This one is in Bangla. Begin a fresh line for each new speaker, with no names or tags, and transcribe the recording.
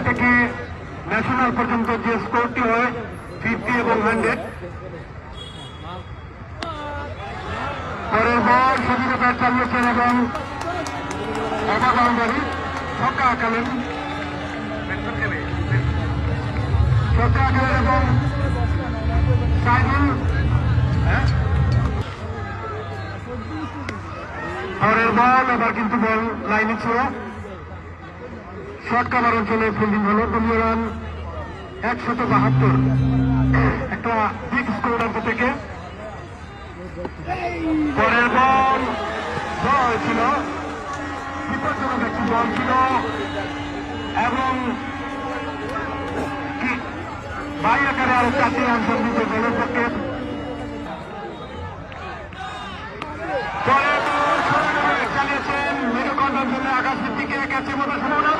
থেকে ন্যাশনাল পর্যন্ত যে স্কোরটি হয় 50 এবং 100। পরের বল সজিব ব্যাট চালিয়েছেন এবং ওভার বাউন্ডারি ছক্কা আঁকালেন এবং সাইদুল পরের বল এবার কিন্তু বল লাইনে ছিল শর্ট কাভার অঞ্চলে ফিল্ডিং হল দলীয় রান 172 একটা বিগ স্কোর অন্ত থেকে পরের বল হয়েছিল বিপজ্জনক একটি বল ছিল এবং বাই আকারে আরো 4টি রান সংযুক্ত দলের পক্ষে পরের বল চালিয়েছেন মেরুকণ্ঠ অঞ্চলে আকাশের দিকে গেছে মতো সম্ভাবনা